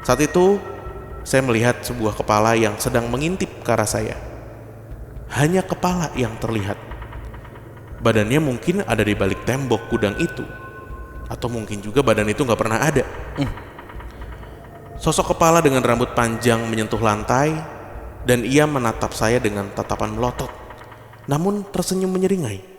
Saat itu, saya melihat sebuah kepala yang sedang mengintip ke arah saya. Hanya kepala yang terlihat. Badannya mungkin ada di balik tembok gudang itu. Atau mungkin juga badan itu gak pernah ada. Sosok kepala dengan rambut panjang menyentuh lantai, dan ia menatap saya dengan tatapan melotot, namun tersenyum menyeringai.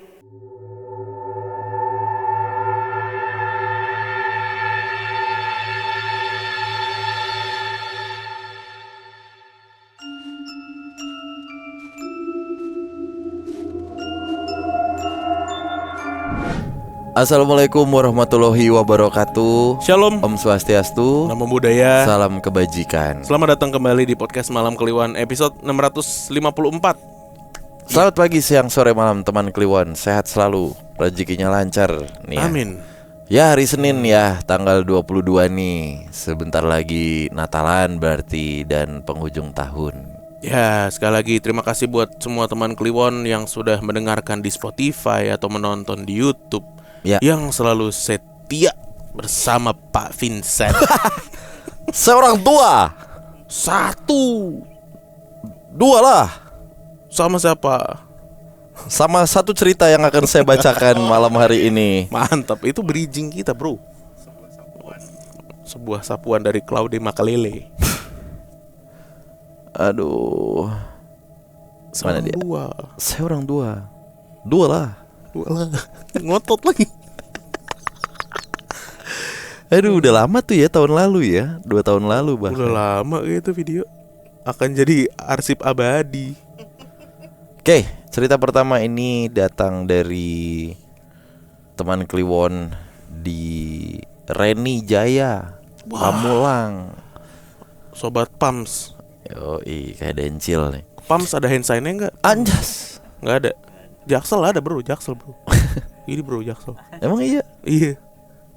Assalamualaikum warahmatullahi wabarakatuh. Shalom, Om Swastiastu, Namo Buddhaya. salam kebajikan. Selamat datang kembali di podcast Malam Kliwon episode 654. Selamat pagi, siang, sore, malam teman Kliwon. Sehat selalu, rezekinya lancar nih ya. Amin. Ya, hari Senin ya, tanggal 22 nih. Sebentar lagi Natalan berarti dan penghujung tahun. Ya, sekali lagi terima kasih buat semua teman Kliwon yang sudah mendengarkan di Spotify atau menonton di YouTube Ya. yang selalu setia bersama Pak Vincent. Seorang tua, Satu. dua lah. Sama siapa? Sama satu cerita yang akan saya bacakan malam hari ini. Mantap, itu bridging kita bro. Sebuah sapuan dari Claude Makalele. Aduh, mana dia? Dua. Saya orang dua. Dua lah. Ngotot lagi. Aduh, udah lama tuh ya, tahun lalu ya, 2 tahun lalu bahkan. Udah lama gitu video. Akan jadi arsip abadi. Oke, cerita pertama ini datang dari teman Kliwon di Reni Jaya, Pamulang. Sobat Pams. Yoi, kayak Dencil nih. Pams ada hand sign-nya enggak? Anjas. Enggak ada. Jaksel ada bro, Jaksel bro. Ini bro, Jaksel. Emang iya? Iya,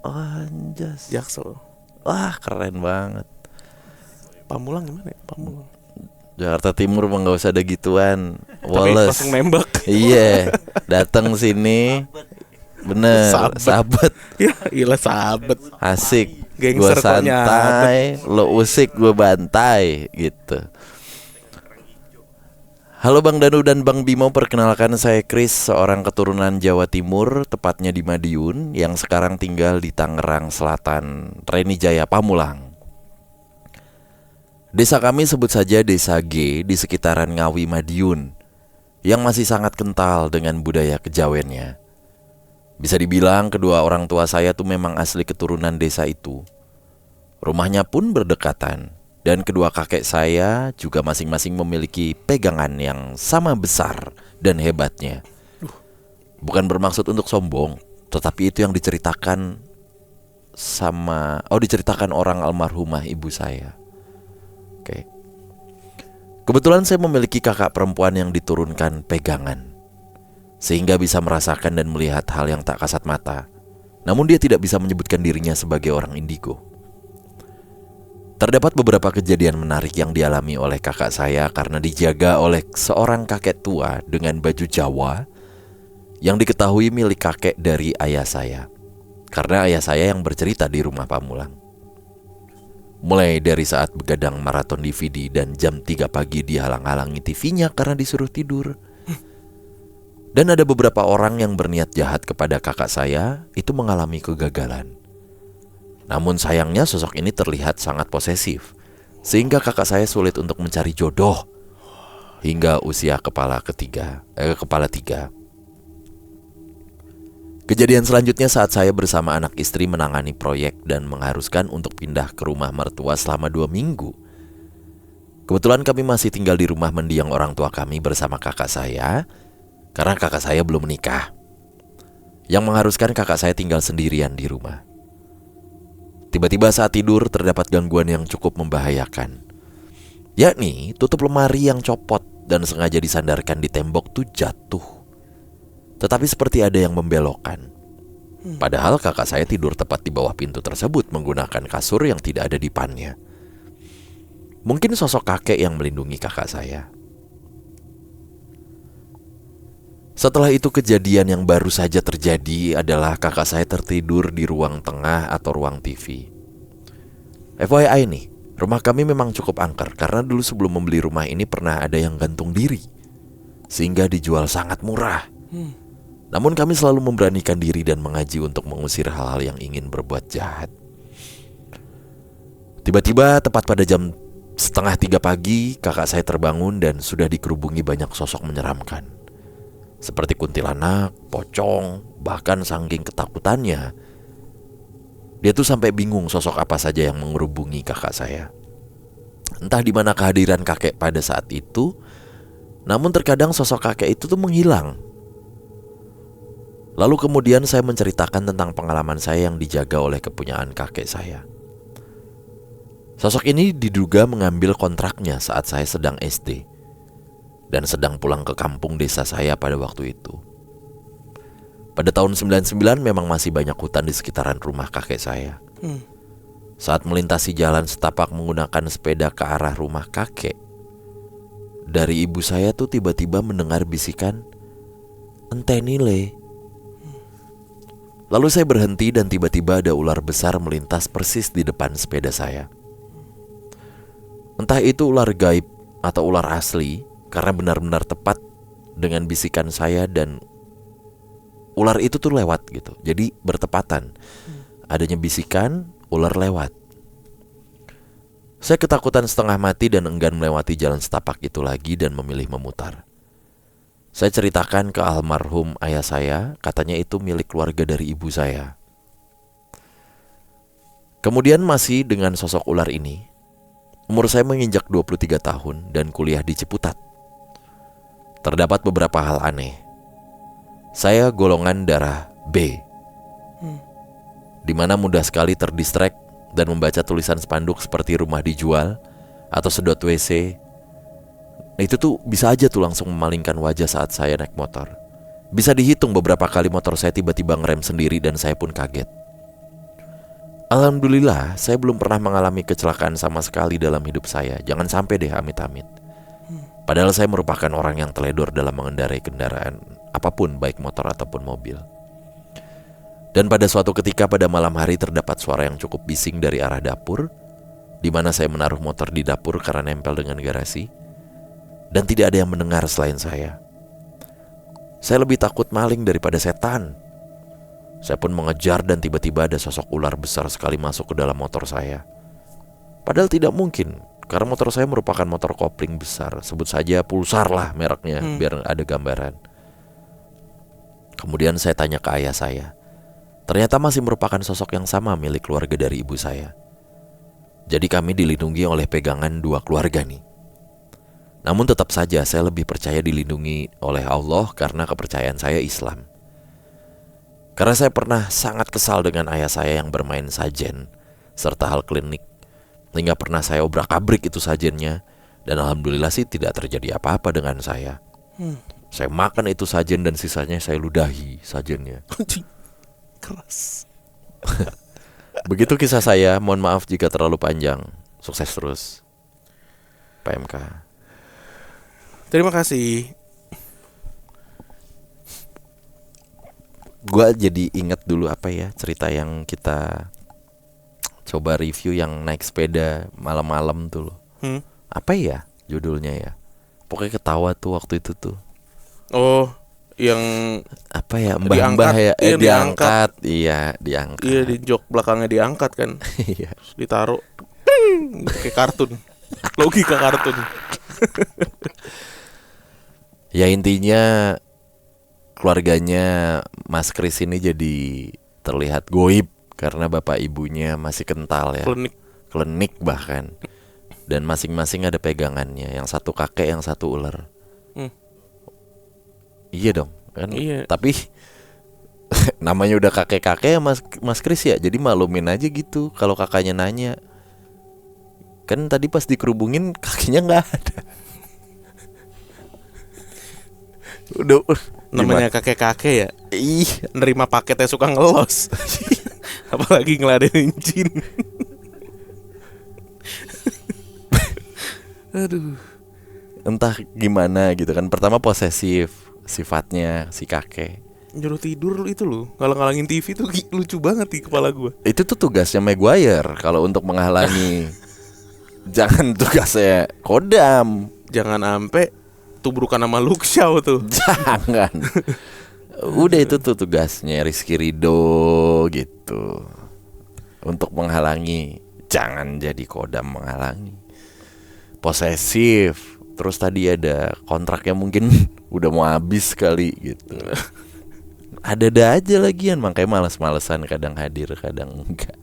Anjas. Jaksel. Wah, keren banget. Pamulang gimana ya? Pamulang. Jakarta Timur mah nggak usah ada gituan. Tapi Wallace. langsung nembak. Iya, datang sini. Bener, sahabat. Ya, iyalah sahabat. Asik. Gangster Gua kok nyabet. santai, lo usik, gue bantai gitu. Halo Bang Danu dan Bang Bimo, perkenalkan saya Chris, seorang keturunan Jawa Timur, tepatnya di Madiun, yang sekarang tinggal di Tangerang Selatan, Reni Jaya, Pamulang. Desa kami sebut saja Desa G di sekitaran Ngawi Madiun, yang masih sangat kental dengan budaya kejawennya. Bisa dibilang kedua orang tua saya tuh memang asli keturunan desa itu. Rumahnya pun berdekatan, dan kedua kakek saya juga masing-masing memiliki pegangan yang sama besar dan hebatnya. Bukan bermaksud untuk sombong, tetapi itu yang diceritakan diceritakan orang almarhumah ibu saya. Oke. Kebetulan saya memiliki kakak perempuan yang diturunkan pegangan, sehingga bisa merasakan dan melihat hal yang tak kasat mata. Namun dia tidak bisa menyebutkan dirinya sebagai orang indigo. Terdapat beberapa kejadian menarik yang dialami oleh kakak saya karena dijaga oleh seorang kakek tua dengan baju Jawa yang diketahui milik kakek dari ayah saya, karena ayah saya yang bercerita di rumah Pamulang. Mulai dari saat begadang maraton DVD dan jam 3 pagi dihalang-halangi TV-nya karena disuruh tidur. Dan ada beberapa orang yang berniat jahat kepada kakak saya itu mengalami kegagalan. Namun sayangnya sosok ini terlihat sangat posesif, sehingga kakak saya sulit untuk mencari jodoh hingga usia kepala 3. Kejadian selanjutnya saat saya bersama anak istri menangani proyek dan mengharuskan untuk pindah ke rumah mertua selama 2 minggu. Kebetulan kami masih tinggal di rumah mendiang orang tua kami bersama kakak saya, karena kakak saya belum menikah, yang mengharuskan kakak saya tinggal sendirian di rumah. Tiba-tiba saat tidur terdapat gangguan yang cukup membahayakan, yakni tutup lemari yang copot dan sengaja disandarkan di tembok tuh jatuh. Tetapi seperti ada yang membelokkan. Padahal kakak saya tidur tepat di bawah pintu tersebut menggunakan kasur yang tidak ada dipannya. Mungkin sosok kakek yang melindungi kakak saya. Setelah itu kejadian yang baru saja terjadi adalah kakak saya tertidur di ruang tengah atau ruang TV. FYI nih, Rumah kami memang cukup angker karena dulu sebelum membeli rumah ini pernah ada yang gantung diri, sehingga dijual sangat murah. Namun kami selalu memberanikan diri dan mengaji untuk mengusir hal-hal yang ingin berbuat jahat. Tiba-tiba tepat pada jam 2:30 pagi, kakak saya terbangun dan sudah dikerubungi banyak sosok menyeramkan. Seperti kuntilanak, pocong, bahkan saking ketakutannya, dia tuh sampai bingung sosok apa saja yang mengerubungi kakak saya. Entah di mana kehadiran kakek pada saat itu, namun terkadang sosok kakek itu tuh menghilang. Lalu kemudian saya menceritakan tentang pengalaman saya yang dijaga oleh kepunyaan kakek saya. Sosok ini diduga mengambil kontraknya saat saya sedang SD dan sedang pulang ke kampung desa saya pada waktu itu. Pada tahun 99 memang masih banyak hutan di sekitaran rumah kakek saya. Saat melintasi jalan setapak menggunakan sepeda ke arah rumah kakek, dari ibu saya tuh tiba-tiba mendengar bisikan, "Enteni le." Lalu saya berhenti dan tiba-tiba ada ular besar melintas persis di depan sepeda saya. Entah itu ular gaib atau ular asli, karena benar-benar tepat dengan bisikan saya dan ular itu tuh lewat gitu. Jadi bertepatan. Adanya bisikan, ular lewat. Saya ketakutan setengah mati dan enggan melewati jalan setapak itu lagi dan memilih memutar. Saya ceritakan ke almarhum ayah saya, katanya itu milik keluarga dari ibu saya. Kemudian masih dengan sosok ular ini, umur saya menginjak 23 tahun dan kuliah di Ciputat. Terdapat beberapa hal aneh. Saya golongan darah B, di mana mudah sekali terdistract dan membaca tulisan spanduk seperti rumah dijual atau sedot WC. Itu tuh bisa aja tuh langsung memalingkan wajah saat saya naik motor. Bisa dihitung beberapa kali motor saya tiba-tiba ngerem sendiri dan saya pun kaget. Alhamdulillah saya belum pernah mengalami kecelakaan sama sekali dalam hidup saya. Jangan sampai deh amit-amit. Padahal saya merupakan orang yang teledor dalam mengendarai kendaraan apapun, baik motor ataupun mobil. Dan pada suatu ketika pada malam hari terdapat suara yang cukup bising dari arah dapur, di mana saya menaruh motor di dapur karena nempel dengan garasi, dan tidak ada yang mendengar selain saya. Saya lebih takut maling daripada setan. Saya pun mengejar dan tiba-tiba ada sosok ular besar sekali masuk ke dalam motor saya. Padahal tidak mungkin, karena motor saya merupakan motor kopling besar. Sebut saja Pulsar lah mereknya, biar ada gambaran. Kemudian saya tanya ke ayah saya. Ternyata masih merupakan sosok yang sama milik keluarga dari ibu saya. Jadi kami dilindungi oleh pegangan dua keluarga nih. Namun tetap saja saya lebih percaya dilindungi oleh Allah karena kepercayaan saya Islam. Karena saya pernah sangat kesal dengan ayah saya yang bermain sajen serta hal klinik, hingga pernah saya obrak-abrik itu sajennya. Dan alhamdulillah sih tidak terjadi apa-apa dengan saya. Saya makan itu sajen dan sisanya saya ludahi sajennya. Keras. Begitu kisah saya, mohon maaf jika terlalu panjang. Sukses terus, PMK. Terima kasih. Gua jadi ingat dulu apa ya, cerita yang kita coba review yang naik sepeda malam-malam tuh loh. Apa ya judulnya ya? Pokoknya ketawa tuh waktu itu tuh. Oh, yang apa ya, mbah-mbah ya? Diangkat. Iya, diangkat. Iya, di jok belakangnya diangkat kan. Iya. Terus ditaruh. Kayak kartun. Logika kartun. Ya intinya keluarganya Mas Kris ini jadi terlihat goib karena bapak ibunya masih kental ya. Klenik bahkan. Dan masing-masing ada pegangannya. Yang satu kakek, yang satu ular. Iya dong kan. Iya. Tapi namanya udah kakek-kakek ya Mas Kris ya. Jadi maklumin aja gitu kalau kakaknya nanya. Kan tadi pas dikerubungin kakinya gak ada. Udah namanya kakek-kakek ya. Iya. Nerima paketnya suka ngelos. Apalagi ngeladenin jin. Aduh. Entah gimana gitu kan. Pertama posesif sifatnya si kakek. Nyuruh tidur itu loh. Ngalang-ngalangin TV tuh lucu banget di kepala gue. Itu tuh tugasnya Maguire kalau untuk menghalangi Jangan tugasnya Kodam. Jangan ampe tubrukan sama Luke Shaw tuh. Jangan. Udah itu tuh tugasnya Rizky Ridho gitu. Untuk menghalangi. Jangan jadi Kodam menghalangi. Posesif. Terus tadi ada kontraknya mungkin udah mau habis kali gitu. Ada aja lagian, makanya males-malesan kadang hadir, kadang enggak.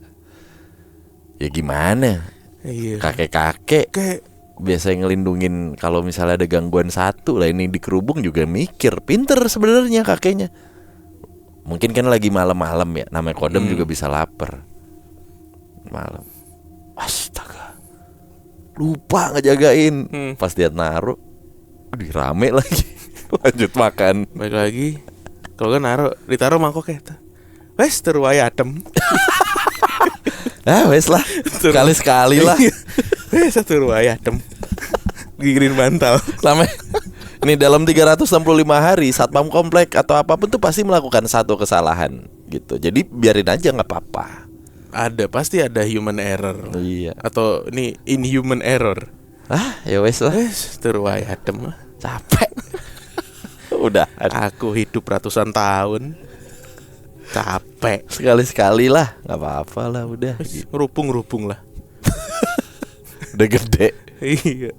Ya gimana? Iya. Kakek-kakek Kayak biasa ngelindungin kalau misalnya ada gangguan satu lah, ini dikerubung juga mikir. Pinter sebenarnya kakeknya. Mungkin kan lagi malam-malam ya, namanya Kodam juga bisa lapar. Malam. Astaga. Lupa ngejagain. Pas dia naruh, aduh rame lagi. Lanjut makan. baik lagi. Kalau kan ditaruh mangkoknya. Wes teruai adem. Wes lah. Sekali-sekali lah. Wes teruai adem. Gigirin bantal. Lama. Ini dalam 365 hari satpam komplek atau apapun tuh pasti melakukan satu kesalahan gitu. Jadi biarin aja, nggak apa-apa. Pasti ada human error. Iya. Atau ini inhuman error. Ya wes lah. Wes teruai adem. Capek. Udah. Aku hidup ratusan tahun. Capek. Sekali-sekali lah, nggak apa-apa lah udah. Rupung lah. Udah gede. Iya.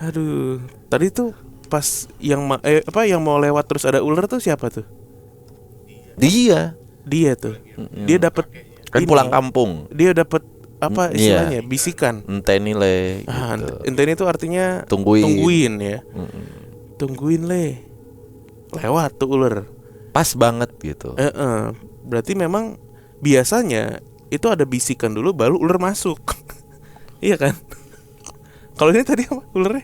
Aduh, tadi tuh pas yang yang mau lewat terus ada ular tuh siapa tuh? Dia Dia tuh. Dia dapat kan pulang kampung. Dia dapat apa istilahnya? Bisikan. Enteni le gitu. Enteni itu artinya Tungguin ya. Tungguin le. Lewat tuh ular. Pas banget gitu. Berarti memang biasanya itu ada bisikan dulu baru ular masuk. Iya kan? Kalau ini tadi apa ularnya?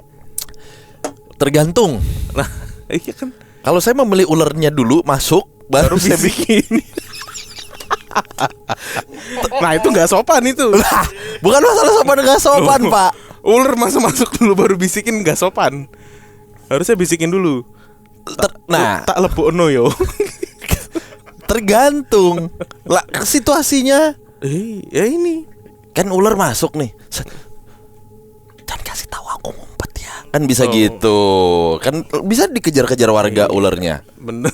Tergantung. Nah, iya kan. Kalau saya membeli ularnya dulu masuk baru saya bikin. Nah itu nggak sopan itu. Bukan masalah sopan nggak sopan Pak. Ular masa masuk dulu baru bisikin nggak sopan. Harusnya bisikin dulu. Tak lebokno yo. Tergantung lah situasinya. Ya ini kan ular masuk nih. Dan kasih tahu aku ngumpet ya. Kan bisa gitu. Kan bisa dikejar-kejar warga ularnya. Bener.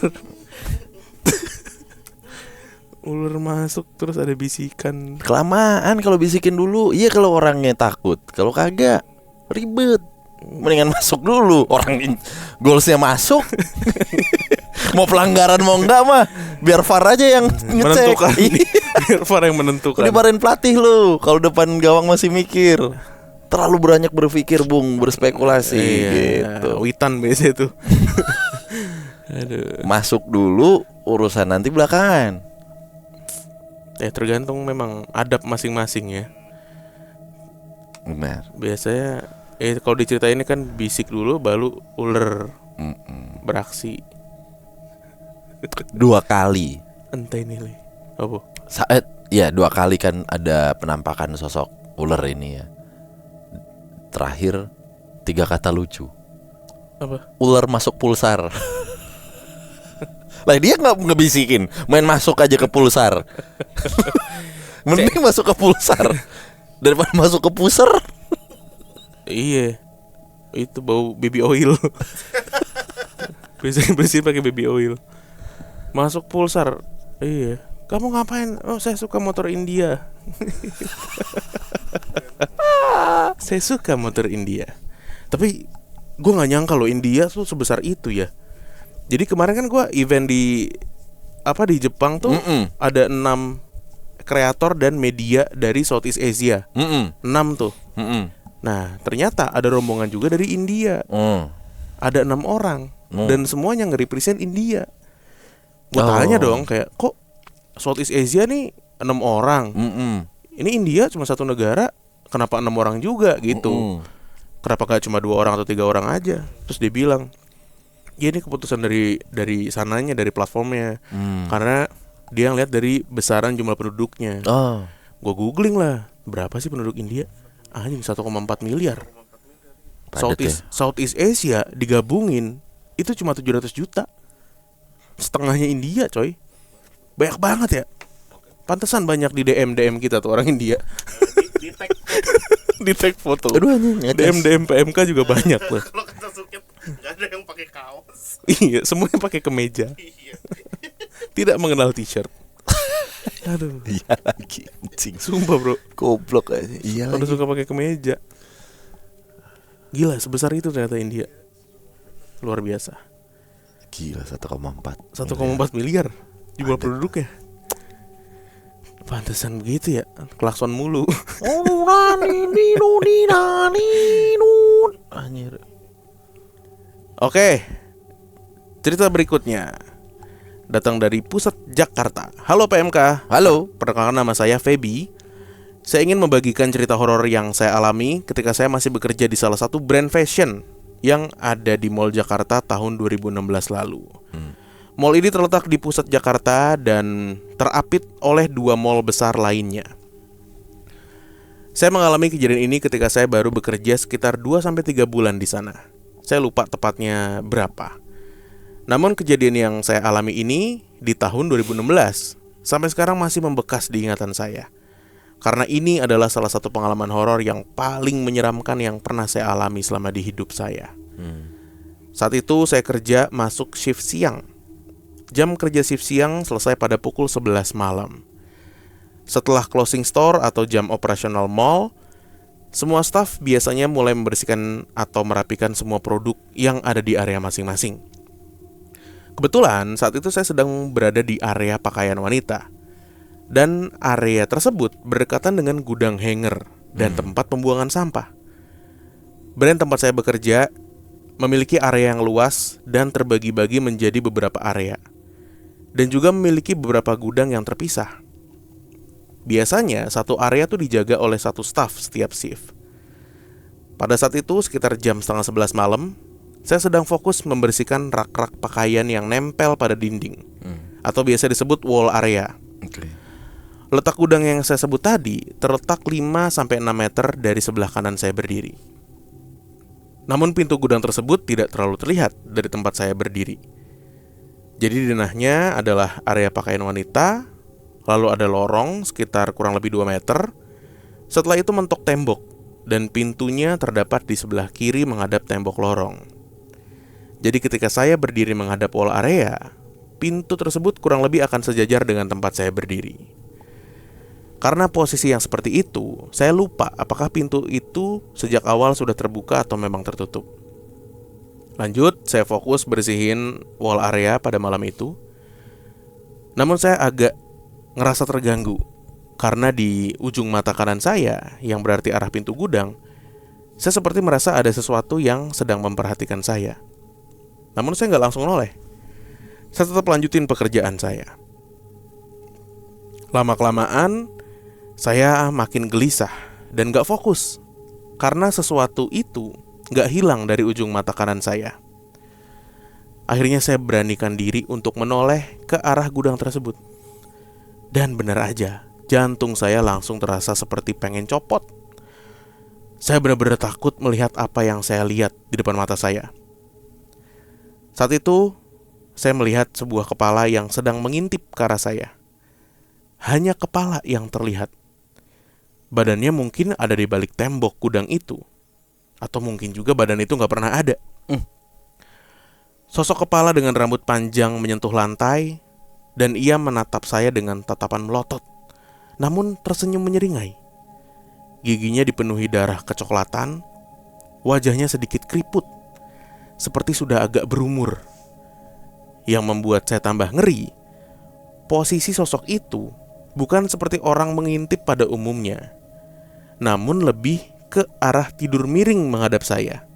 Ular masuk terus ada bisikan. Kelamaan kalau bisikin dulu. Iya kalau orangnya takut. Kalau kagak ribet. Mendingan masuk dulu. Orang goalsnya masuk. Mau pelanggaran mau enggak mah biar VAR aja yang ngecek. Menentukan. Biar VAR yang menentukan. Udah dimarahin pelatih lu kalau depan gawang masih mikir. Terlalu banyak berpikir Bung, berspekulasi gitu. Witan biasa itu. Aduh. Masuk dulu, urusan nanti belakangan. Tergantung memang adab masing-masing ya. Benar. Biasanya kalau diceritain ini kan bisik dulu baru ular beraksi. 2 kali. Entah ini le. Apa? Saat 2 kali kan ada penampakan sosok ular ini ya. Terakhir 3 kata lucu. Apa? Ular masuk pulsar. Lah dia nggak ngebisikin, main masuk aja ke pulsar. Mending masuk ke pulsar daripada masuk ke pusar. Iya. Itu bau baby oil. Biasanya bersihin pakai baby oil. Masuk pulsar. Iya. Kamu ngapain? Oh, saya suka motor India. Saya suka motor India. Tapi gue nggak nyangka loh India tuh sebesar itu ya. Jadi kemarin kan gue event di Jepang tuh ada 6 kreator dan media dari Southeast Asia. 6 tuh. Nah ternyata ada rombongan juga dari India. Ada 6 orang dan semuanya nge-represent India. Gue tanya dong kayak kok Southeast Asia nih 6 orang. Ini India cuma 1 negara. Kenapa 6 orang juga gitu? Kenapa gak cuma 2 orang atau 3 orang aja? Terus dia bilang, ya ini keputusan dari sananya, dari platformnya. Karena dia ngeliat dari besaran jumlah penduduknya. Gue googling lah, berapa sih penduduk India? Anjing 1,4 miliar. Southeast Asia digabungin itu cuma 700 juta. Setengahnya India coy. Banyak banget ya. Pantesan banyak di DM kita tuh orang India. Di tag foto. Aduh anjing, DM PMK juga banyak loh. Kalau kita suket nggak ada yang pakai kaos. Iya, semuanya pakai kemeja. Iya. Tidak mengenal t-shirt. Aduh, Iya lagi anjing. sumpah bro. Goblok aja. Iya Pada lagi. suka pakai kemeja. Gila, sebesar itu ternyata India. Luar biasa. Gila 1,4 1,4 miliar jumlah penduduknya. Pantesan begitu ya, klakson mulu. Anjir. Oke, cerita berikutnya datang dari pusat Jakarta. Halo PMK. Halo. Perkenalkan, nama saya Feby. Saya ingin membagikan cerita horor yang saya alami ketika saya masih bekerja di salah satu brand fashion yang ada di Mall Jakarta tahun 2016 lalu. Mall ini terletak di pusat Jakarta dan terapit oleh 2 mall besar lainnya. Saya mengalami kejadian ini ketika saya baru bekerja sekitar 2-3 bulan di sana. Saya lupa tepatnya berapa. Namun kejadian yang saya alami ini di tahun 2016 sampai sekarang masih membekas di ingatan saya. Karena ini adalah salah satu pengalaman horor yang paling menyeramkan yang pernah saya alami selama di hidup saya. Saat itu saya kerja masuk shift siang. Jam kerja shift siang selesai pada pukul 11 malam. Setelah closing store atau jam operasional mall, semua staf biasanya mulai membersihkan atau merapikan semua produk yang ada di area masing-masing. Kebetulan saat itu saya sedang berada di area pakaian wanita. Dan area tersebut berdekatan dengan gudang hanger dan tempat pembuangan sampah. Brand tempat saya bekerja memiliki area yang luas dan terbagi-bagi menjadi beberapa area. Dan juga memiliki beberapa gudang yang terpisah. Biasanya satu area tuh dijaga oleh satu staf setiap shift. Pada saat itu sekitar jam 10:30 malam, saya sedang fokus membersihkan rak-rak pakaian yang nempel pada dinding, atau biasa disebut wall area. Letak gudang yang saya sebut tadi terletak 5-6 meter dari sebelah kanan saya berdiri. Namun pintu gudang tersebut tidak terlalu terlihat dari tempat saya berdiri. Jadi denahnya adalah area pakaian wanita, lalu ada lorong sekitar kurang lebih 2 meter. Setelah itu mentok tembok, dan pintunya terdapat di sebelah kiri menghadap tembok lorong. Jadi ketika saya berdiri menghadap wall area, pintu tersebut kurang lebih akan sejajar dengan tempat saya berdiri. Karena posisi yang seperti itu, saya lupa apakah pintu itu sejak awal sudah terbuka atau memang tertutup. Lanjut, saya fokus bersihin wall area pada malam itu. Namun saya agak ngerasa terganggu karena di ujung mata kanan saya, yang berarti arah pintu gudang, saya seperti merasa ada sesuatu yang sedang memperhatikan saya. Namun saya nggak langsung noleh. Saya tetap lanjutin pekerjaan saya. Lama-kelamaan saya makin gelisah dan gak fokus karena sesuatu itu gak hilang dari ujung mata kanan saya. Akhirnya saya beranikan diri untuk menoleh ke arah gudang tersebut. Dan benar aja, jantung saya langsung terasa seperti pengen copot. Saya benar-benar takut melihat apa yang saya lihat di depan mata saya. Saat itu, saya melihat sebuah kepala yang sedang mengintip ke arah saya. Hanya kepala yang terlihat. Badannya mungkin ada di balik tembok gudang itu. Atau mungkin juga badan itu gak pernah ada. Sosok kepala dengan rambut panjang menyentuh lantai, dan ia menatap saya dengan tatapan melotot, namun tersenyum menyeringai. Giginya dipenuhi darah kecoklatan, wajahnya sedikit keriput, seperti sudah agak berumur. Yang membuat saya tambah ngeri, posisi sosok itu bukan seperti orang mengintip pada umumnya, namun lebih ke arah tidur miring menghadap saya.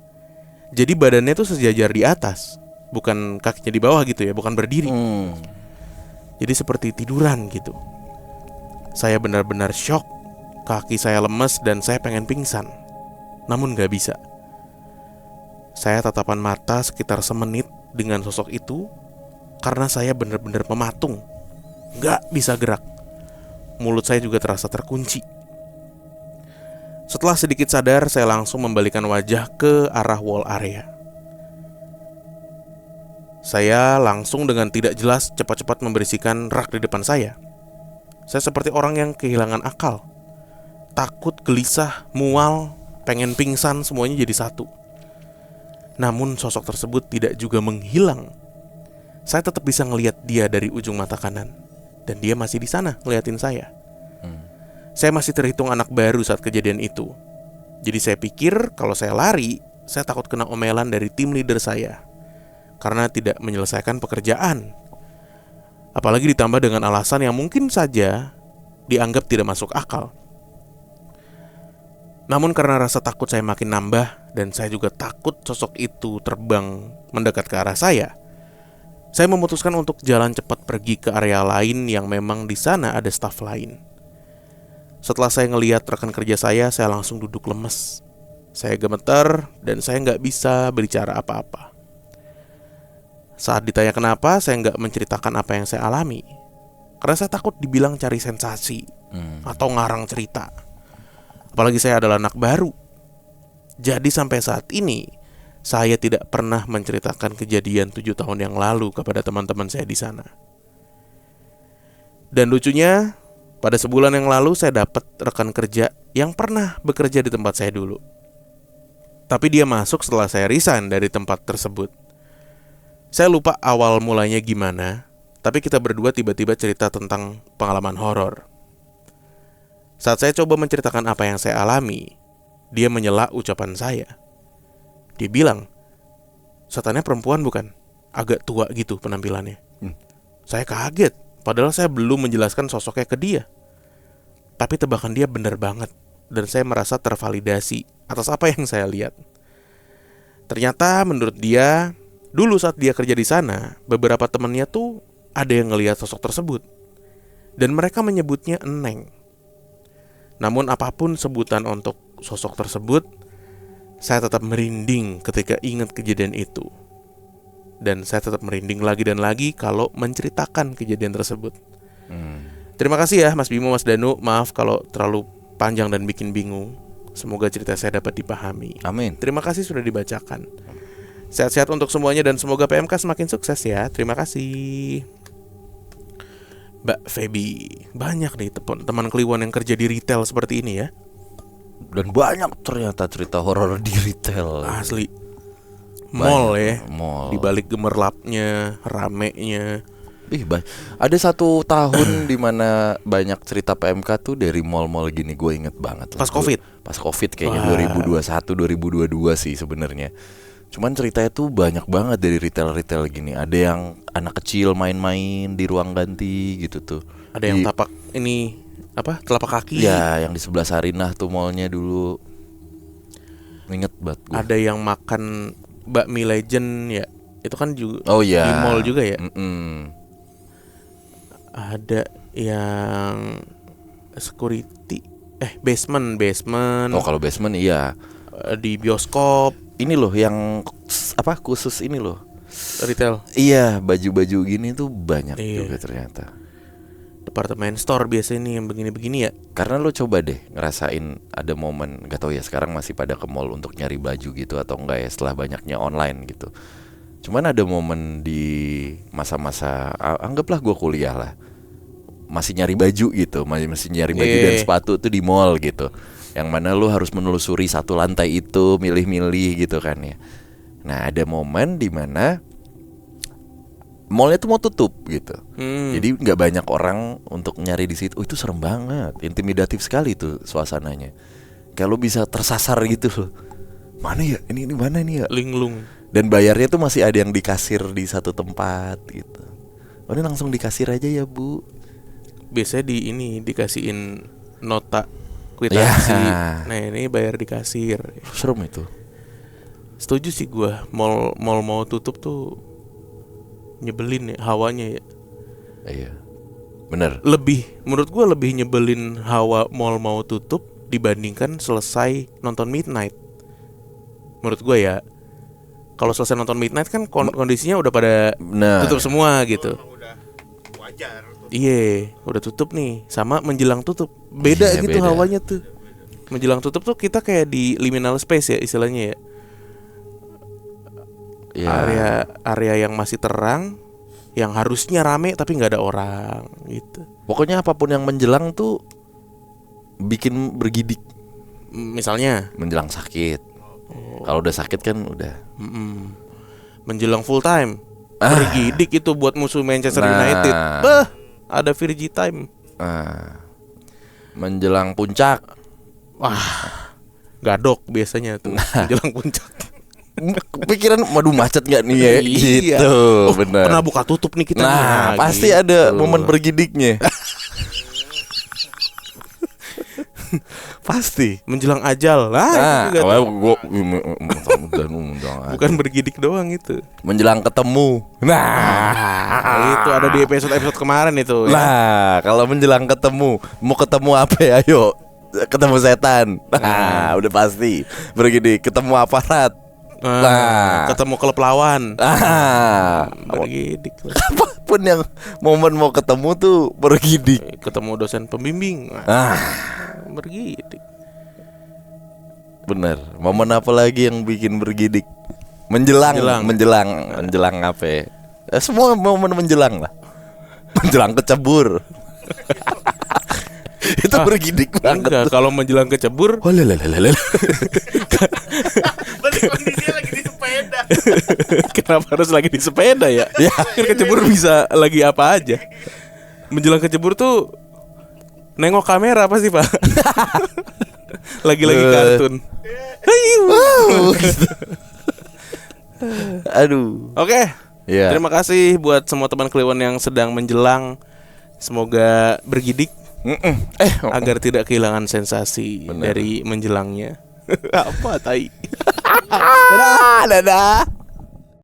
Jadi badannya tuh sejajar di atas, bukan kakinya di bawah gitu ya, bukan berdiri. Jadi seperti tiduran gitu. Saya benar-benar shock, kaki saya lemes dan saya pengen pingsan, namun gak bisa. Saya tatapan mata sekitar semenit dengan sosok itu, karena saya benar-benar mematung, gak bisa gerak. Mulut saya juga terasa terkunci. Setelah sedikit sadar, saya langsung membalikan wajah ke arah wall area. Saya langsung dengan tidak jelas cepat-cepat membersihkan rak di depan saya. Saya seperti orang yang kehilangan akal. Takut, gelisah, mual, pengen pingsan, semuanya jadi satu. Namun sosok tersebut tidak juga menghilang. Saya tetap bisa ngelihat dia dari ujung mata kanan, dan dia masih di sana ngeliatin saya. Saya masih terhitung anak baru saat kejadian itu. Jadi saya pikir kalau saya lari, saya takut kena omelan dari tim leader saya karena tidak menyelesaikan pekerjaan. Apalagi ditambah dengan alasan yang mungkin saja dianggap tidak masuk akal. Namun karena rasa takut saya makin nambah, dan saya juga takut sosok itu terbang mendekat ke arah saya memutuskan untuk jalan cepat pergi ke area lain yang memang di sana ada staf lain. Setelah saya ngelihat rekan kerja saya langsung duduk lemes. Saya gemeter dan saya nggak bisa berbicara apa-apa. Saat ditanya kenapa, saya nggak menceritakan apa yang saya alami, karena saya takut dibilang cari sensasi atau ngarang cerita. Apalagi saya adalah anak baru. Jadi sampai saat ini saya tidak pernah menceritakan kejadian 7 tahun yang lalu kepada teman-teman saya di sana. Dan lucunya, pada sebulan yang lalu saya dapat rekan kerja yang pernah bekerja di tempat saya dulu. Tapi dia masuk setelah saya resign dari tempat tersebut. Saya lupa awal mulanya gimana, tapi kita berdua tiba-tiba cerita tentang pengalaman horor. Saat saya coba menceritakan apa yang saya alami, dia menyela ucapan saya. Dia bilang, setannya perempuan bukan? Agak tua gitu penampilannya. Saya kaget, padahal saya belum menjelaskan sosoknya ke dia. Tapi tebakan dia benar banget, dan saya merasa tervalidasi atas apa yang saya lihat. Ternyata menurut dia, dulu saat dia kerja di sana, beberapa temannya tuh ada yang ngelihat sosok tersebut, dan mereka menyebutnya Eneng. Namun apapun sebutan untuk sosok tersebut, saya tetap merinding ketika ingat kejadian itu. Dan saya tetap merinding lagi dan lagi kalau menceritakan kejadian tersebut. Terima kasih ya Mas Bimo, Mas Danu. Maaf kalau terlalu panjang dan bikin bingung. Semoga cerita saya dapat dipahami. Amin. Terima kasih sudah dibacakan. Sehat-sehat untuk semuanya dan semoga PMK semakin sukses ya. Terima kasih. Mbak Feby, banyak nih teman Kliwon yang kerja di retail seperti ini ya. Dan banyak ternyata cerita horor di retail. Asli. Mall ya. Mall. Di balik gemerlapnya, ramenya. Ada 1 tahun dimana banyak cerita PMK tuh dari mall-mall gini, gue inget banget. Pas Covid. Pas Covid kayaknya 2021 2022 sih sebenarnya. Cuman ceritanya tuh banyak banget dari retail-retail gini. Ada yang anak kecil main-main di ruang ganti gitu tuh. Ada yang tapak ini apa? Telapak kaki. Ya, yang di sebelah Sarinah tuh mallnya dulu. Inget banget gue. Ada yang makan bakmi legend ya. Itu kan juga di mall juga ya. Ada yang security basement. Oh, kalau basement iya. Di bioskop. Ini loh yang apa khusus ini loh. Retail. Iya, baju-baju gini tuh banyak juga ternyata. Departemen store biasanya nih yang begini-begini ya. Karena lo coba deh ngerasain ada momen, gak tahu ya sekarang masih pada ke mall untuk nyari baju gitu atau enggak ya setelah banyaknya online gitu. Cuman ada momen di masa-masa anggaplah gue kuliah lah, masih nyari baju gitu, masih nyari baju dan sepatu tuh di mall gitu. Yang mana lu harus menelusuri satu lantai itu, milih-milih gitu kan ya. Nah, ada momen di mana mallnya tuh mau tutup gitu. Jadi nggak banyak orang untuk nyari di situ. Itu serem banget, intimidatif sekali tuh suasananya. Kayak lu bisa tersasar gitu loh. Mana ya? Ini mana nih ya? Linglung. Dan bayarnya tuh masih ada yang di kasir di satu tempat gitu. Oh, ini langsung di kasir aja ya, Bu. Biasanya dikasihin nota kwitansi. Ya. Nah, ini bayar di kasir. Serem itu. Setuju sih gue. Mall mau tutup tuh nyebelin ya hawanya ya. Iya. Bener. Menurut gue lebih nyebelin hawa mall mau tutup dibandingkan selesai nonton midnight. Menurut gue ya. Kalau selesai nonton midnight kan kondisinya udah pada tutup semua gitu. Udah wajar. Iya, udah tutup nih. Sama menjelang tutup beda gitu beda. Hawanya tuh. Menjelang tutup tuh kita kayak di liminal space ya istilahnya ya. Area yang masih terang, yang harusnya rame tapi nggak ada orang gitu. Pokoknya apapun yang menjelang tuh bikin bergidik. Misalnya menjelang sakit. Kalau udah sakit kan udah. menjelang full time. Bergidik itu buat musuh Manchester Nah. United. Bah, ada Virgi time. Menjelang puncak. Gadok biasanya tuh menjelang puncak. Pikiran waduh macet nggak nih ya? Iya. Gitu, Oh, benar. pernah buka tutup nih kita. Nah, nih. pasti Gitu. ada momen bergidiknya. Pasti. Menjelang ajal. Nah, itu juga tuh. Bukan bergidik doang itu. menjelang ketemu. Nah, Itu ada di episode kemarin itu. Ya. nah, kalau menjelang ketemu, mau ketemu apa ya? Ayo, ketemu setan. Nah, udah pasti bergidik. Ketemu aparat. Nah. Ketemu klub lawan. Bergidik. Apapun yang momen mau ketemu tuh bergidik. Ketemu dosen pembimbing. Bergidik. Bener. Momen apa lagi yang bikin bergidik? Menjelang apa ya? Semua momen menjelang lah. Menjelang kecebur. Itu bergidik banget. Enggak, kalau menjelang kecebur. Oh lalalala. Berarti kondisinya lagi di sepeda. Kenapa harus lagi di sepeda ya? Kan kecebur bisa lagi apa aja. Menjelang kecebur tuh nengok kamera pasti Pak. Lagi-lagi kartun. Aduh. Oke. Iya. Terima kasih buat semua teman Kliwon yang sedang menjelang. Semoga bergidik agar tidak kehilangan sensasi dari menjelangnya. Apa tai? Dadah.